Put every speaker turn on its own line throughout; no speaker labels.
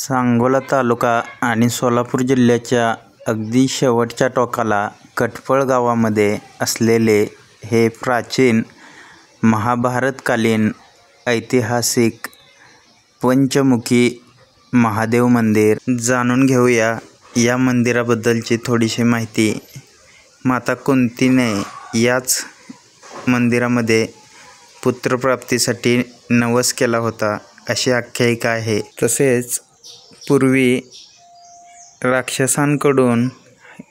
सांगोला तालुका आणि सोलापूर जिल्ह्याच्या अगदी शेवटच्या टोकाला कटफळ गावामध्ये असलेले हे प्राचीन महाभारतकालीन ऐतिहासिक पंचमुखी महादेव मंदिर जाणून घेऊया। या मंदिराबद्दलची थोडीशी माहिती। माता कुंतीने याच मंदिरामध्ये पुत्रप्राप्तीसाठी नवस केला होता अशी आख्यायिका आहे। तसेच पूर्वी राक्षसांकडून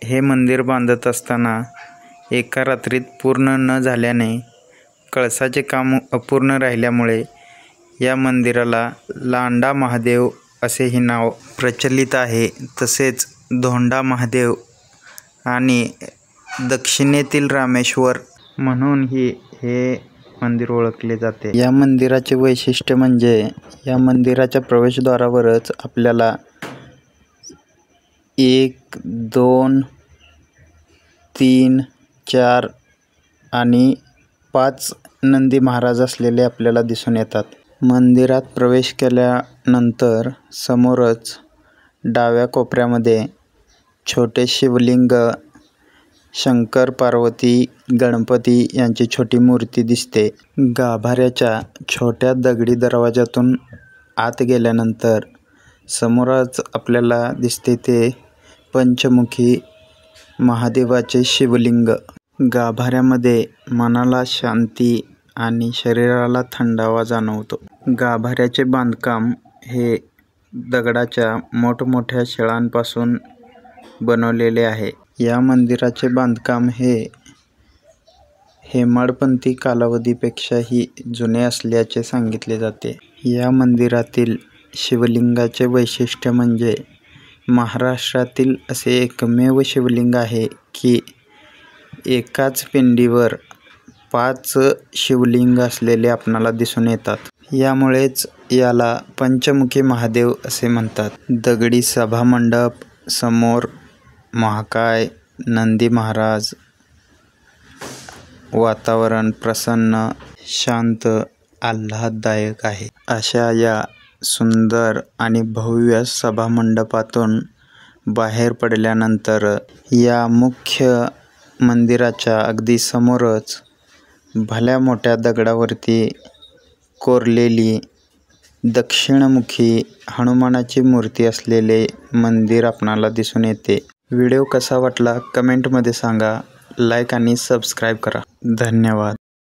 हे मंदिर बांधत असताना एका रात्रीत पूर्ण न झाल्याने कळसाचे काम अपूर्ण राहिल्यामुळे या मंदिराला लांडा महादेव असेही नाव प्रचलित आहे। तसेच धोंडा महादेव आणि दक्षिणेतील रामेश्वर म्हणूनही हे मंदिर ओळखले जाते। या मंदिराचे वैशिष्ट्य म्हणजे या मंदिराच्या प्रवेशद्वारावरच आपल्याला 1, 2, 3, 4 आणि 5 नंदी महाराज असलेले आपल्याला दिसून येतात। मंदिरात प्रवेश केल्यानंतर समोरच डाव्या कोपऱ्यामध्ये छोटे शिवलिंग, शंकर पार्वती, गणपती यांची छोटी मूर्ती दिसते। गाभाऱ्याच्या छोट्या दगडी दरवाजातून आत गेल्यानंतर समोरच आपल्याला दिसते ते पंचमुखी महादेवाचे शिवलिंग। गाभाऱ्यामध्ये मनाला शांती आणि शरीराला थंडावा जाणवतो। गाभाऱ्याचे बांधकाम हे दगडाच्या मोठमोठ्या शिळांपासून बनवलेले आहे। या मंदिराचे बांधकाम हे हेमाडपंथी कालावधीपेक्षाही जुने असल्याचे सांगितले जाते। या मंदिरातील शिवलिंगाचे वैशिष्ट्य म्हणजे महाराष्ट्रातील असे एकमेव शिवलिंग आहे की एकाच पिंडीवर 5 शिवलिंग असलेले आपणाला दिसून येतात। यामुळेच याला पंचमुखी महादेव असे म्हणतात। दगडी सभामंडप, समोर महाकाय, नंदी महाराज, वातावरण प्रसन्न, शांत, आल्हाददायक आहे। अशा या सुंदर आणि भव्य सभामंडपातून बाहेर पडल्यानंतर या मुख्य मंदिराच्या अगदी समोरच भल्या मोठ्या दगडावरती कोरलेली दक्षिणमुखी हनुमानाची मूर्ती असलेले मंदिर आपणाला दिसून येते। व्हिडिओ कसा वाटला कमेंटमध्ये सांगा। लाईक आणि सबस्क्राईब करा। धन्यवाद।